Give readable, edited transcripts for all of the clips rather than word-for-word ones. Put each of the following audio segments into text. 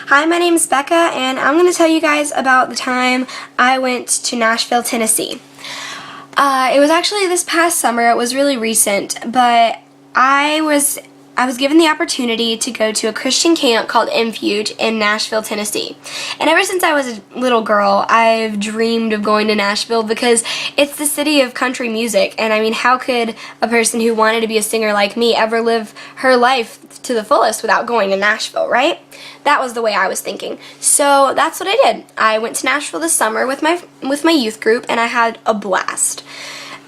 Hi, my name is Becca, and I'm going to tell you guys about the time I went to Nashville, Tennessee. It was actually this past summer. It was really recent, but I was given the opportunity to go to a Christian camp called Refuge in Nashville, Tennessee. And ever since I was a little girl, I've dreamed of going to Nashville because it's the city of country music. And I mean, how could a person who wanted to be a singer like me ever live her life to the fullest without going to Nashville, right? That was the way I was thinking. So that's what I did. I went to Nashville this summer with my youth group, and I had a blast.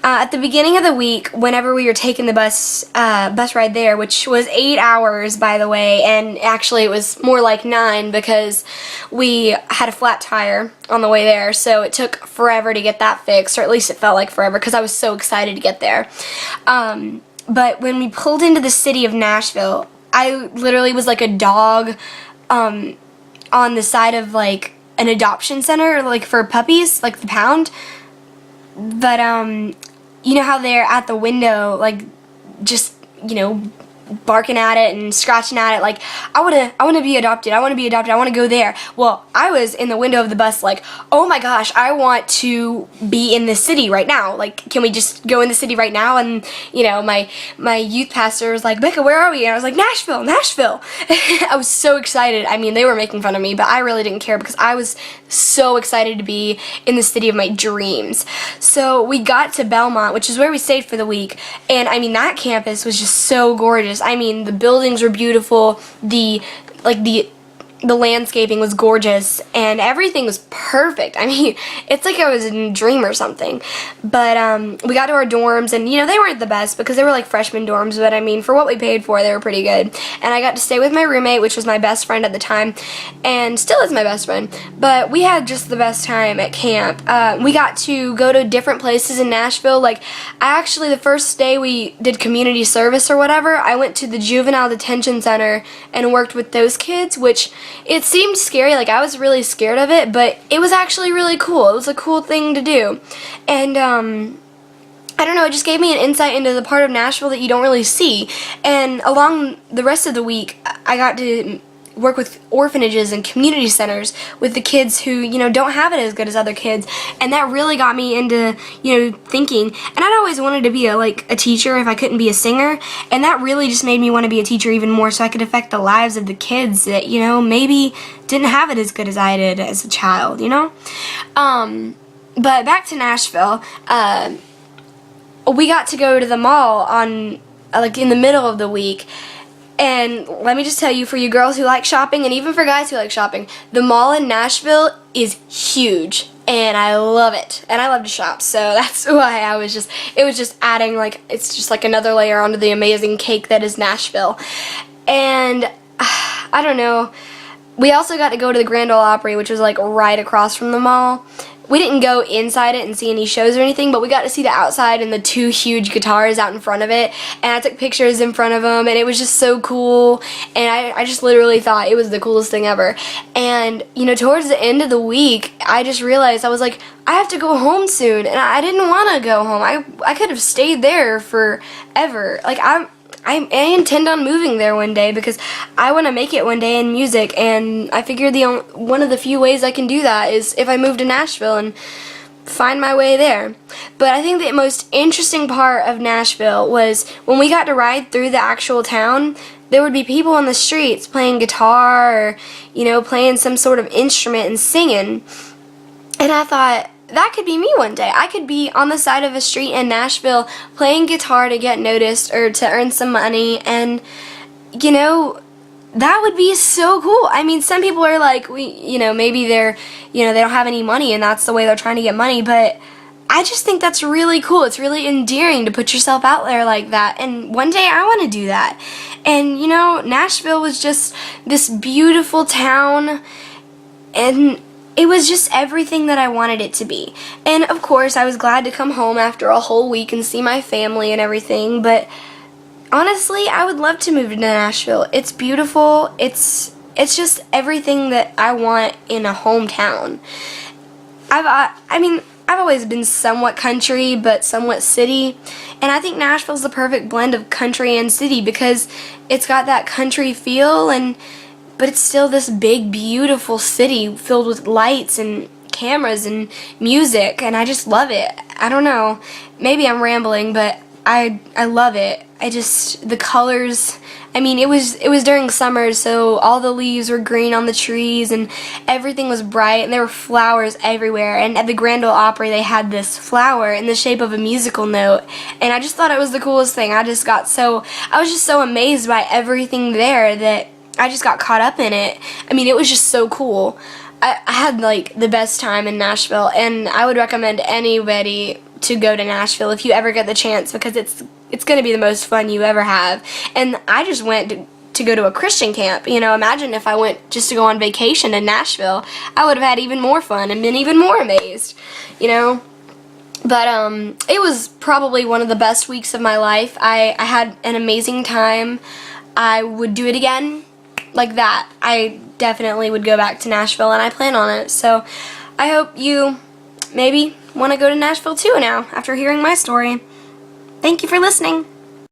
At the beginning of the week, whenever we were taking the bus ride there, which was 8 hours, by the way, and actually it was more like 9 because we had a flat tire on the way there, so it took forever to get that fixed, or at least it felt like forever because I was so excited to get there. But when we pulled into the city of Nashville, I literally was like a dog on the side of like an adoption center, like for puppies, like the pound. But you know how they're at the window, like, just, you know, barking at it and scratching at it, like, I want to be adopted, I want to go there. Well, I was in the window of the bus like, oh my gosh, I want to be in the city right now. Like, can we just go in the city right now? And, you know, my youth pastor was like, Becca, where are we? And I was like, Nashville. I was so excited. I mean, they were making fun of me, but I really didn't care because I was so excited to be in the city of my dreams. So we got to Belmont, which is where we stayed for the week, and I mean, that campus was just so gorgeous. I mean, the buildings were beautiful, the landscaping was gorgeous, and everything was perfect. I mean, it's like I was in a dream or something. But we got to our dorms, and you know, they weren't the best because they were like freshman dorms, but I mean, for what we paid for, they were pretty good. And I got to stay with my roommate, which was my best friend at the time, and still is my best friend. But we had just the best time at camp. We got to go to different places in Nashville. Like, the first day we did community service or whatever, I went to the juvenile detention center and worked with those kids, which it seemed scary, like I was really scared of it, but it was actually really cool. It was a cool thing to do. And I don't know, it just gave me an insight into the part of Nashville that you don't really see. And along the rest of the week, I got to work with orphanages and community centers with the kids who, you know, don't have it as good as other kids, and that really got me into, you know, thinking. And I'd always wanted to be a teacher if I couldn't be a singer, and that really just made me want to be a teacher even more so I could affect the lives of the kids that, you know, maybe didn't have it as good as I did as a child, you know. But back to Nashville, we got to go to the mall on in the middle of the week. And let me just tell you, for you girls who like shopping, and even for guys who like shopping, the mall in Nashville is huge, and I love it, and I love to shop, so that's why it was just adding, like, it's just like another layer onto the amazing cake that is Nashville. And I don't know, we also got to go to the Grand Ole Opry, which was like right across from the mall. We didn't go inside it and see any shows or anything, but we got to see the outside and the 2 huge guitars out in front of it, and I took pictures in front of them, and it was just so cool, and I just literally thought it was the coolest thing ever. And, you know, towards the end of the week, I just realized, I was like, I have to go home soon, and I didn't want to go home. I could have stayed there forever. Like, I intend on moving there one day because I want to make it one day in music, and I figured one of the few ways I can do that is if I move to Nashville and find my way there. But I think the most interesting part of Nashville was when we got to ride through the actual town, there would be people on the streets playing guitar or, you know, playing some sort of instrument and singing. And I thought, that could be me one day. I could be on the side of a street in Nashville playing guitar to get noticed or to earn some money, and, you know, that would be so cool. I mean, some people are like, you know, maybe they're, you know, they don't have any money and that's the way they're trying to get money, but I just think that's really cool. It's really endearing to put yourself out there like that, and one day I want to do that. And, you know, Nashville was just this beautiful town, and it was just everything that I wanted it to be. And of course, I was glad to come home after a whole week and see my family and everything, but honestly, I would love to move to Nashville. It's beautiful. It's just everything that I want in a hometown. I've always been somewhat country, but somewhat city, and I think Nashville's the perfect blend of country and city because it's got that country feel, and but it's still this big, beautiful city filled with lights and cameras and music, and I just love it. I don't know, maybe I'm rambling, but I love it. The colors, I mean, it was during summer, so all the leaves were green on the trees and everything was bright, and there were flowers everywhere. And at the Grand Ole Opry they had this flower in the shape of a musical note, and I just thought it was the coolest thing. I was just so amazed by everything there that I just got caught up in it. I mean, it was just so cool. I had like the best time in Nashville, and I would recommend anybody to go to Nashville if you ever get the chance, because it's going to be the most fun you ever have. And I just went to go to a Christian camp. You know, imagine if I went just to go on vacation in Nashville. I would have had even more fun and been even more amazed, you know. But it was probably one of the best weeks of my life. I had an amazing time. I would do it again like that. I definitely would go back to Nashville, and I plan on it. So I hope you maybe want to go to Nashville too now after hearing my story. Thank you for listening.